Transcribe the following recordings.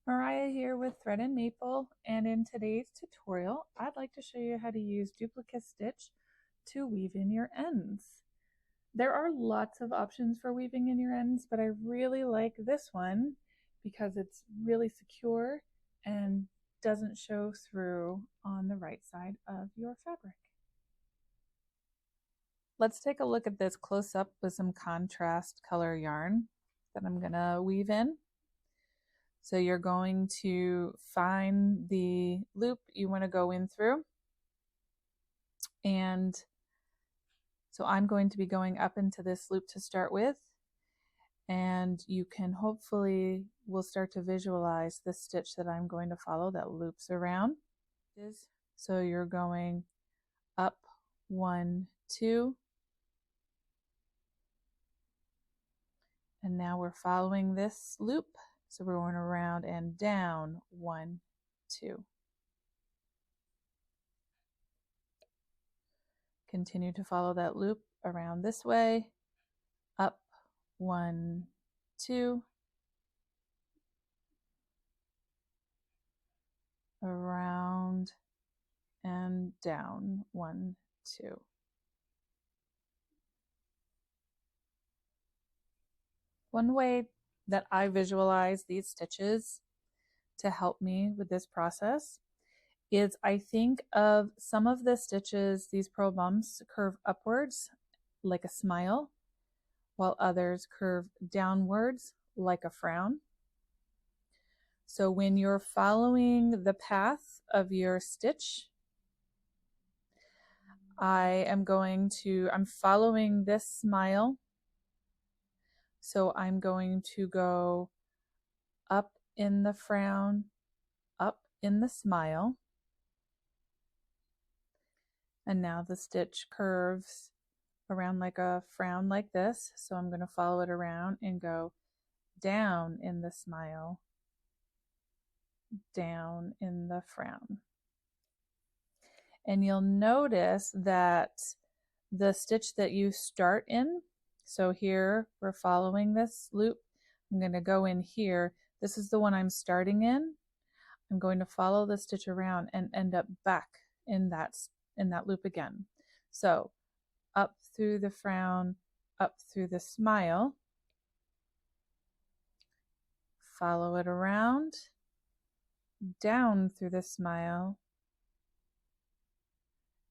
Mariah here with Thread and Maple, and in today's tutorial I'd like to show you how to use duplicate stitch to weave in your ends. There are lots of options for weaving in your ends, but I really like this one because it's really secure and doesn't show through on the right side of your fabric. Let's take a look at this close up with some contrast color yarn that I'm going to weave in. So you're going to find the loop you want to go in through. And so I'm going to be going up into this loop to start with. And you can hopefully will start to visualize the stitch that I'm going to follow that loops around. So you're going up 1, 2. And now we're following this loop. So we're going around and down 1, 2. Continue to follow that loop around this way, up 1, 2, around and down 1, 2. One way that I visualize these stitches to help me with this process is I think of some of the stitches, these purl bumps curve upwards like a smile, while others curve downwards like a frown. So when you're following the path of your stitch, I'm following this smile. So I'm going to go up in the frown, up in the smile. And now the stitch curves around like a frown like this. So I'm going to follow it around and go down in the smile, down in the frown. And you'll notice that the stitch that you start in, so here we're following this loop, I'm going to go in here. This is the one I'm starting in. I'm going to follow the stitch around and end up back in that loop again. So up through the frown, up through the smile, follow it around, down through the smile,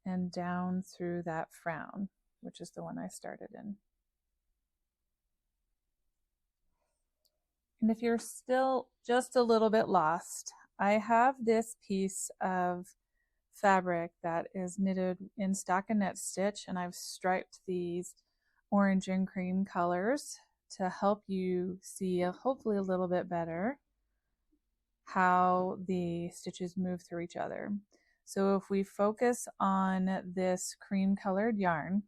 and down through that frown, which is the one I started in. And if you're still just a little bit lost, I have this piece of fabric that is knitted in stockinette stitch, and I've striped these orange and cream colors to help you see hopefully a little bit better how the stitches move through each other. So if we focus on this cream colored yarn,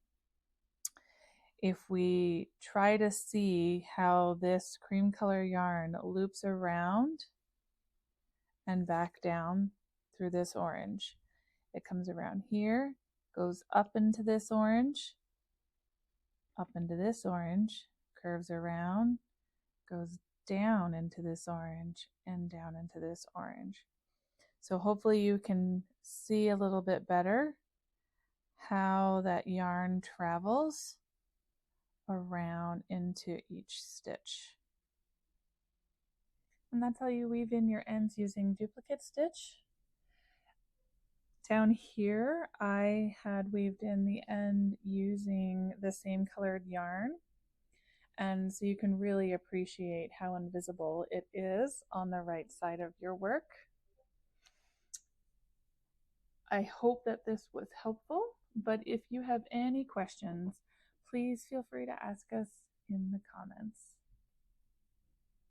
if we try to see how this cream color yarn loops around and back down through this orange, it comes around here, goes up into this orange, up into this orange, curves around, goes down into this orange, and down into this orange. So hopefully you can see a little bit better how that yarn travels around into each stitch. And that's how you weave in your ends using duplicate stitch. Down here, I had weaved in the end using the same colored yarn. And so you can really appreciate how invisible it is on the right side of your work. I hope that this was helpful, but if you have any questions, please feel free to ask us in the comments.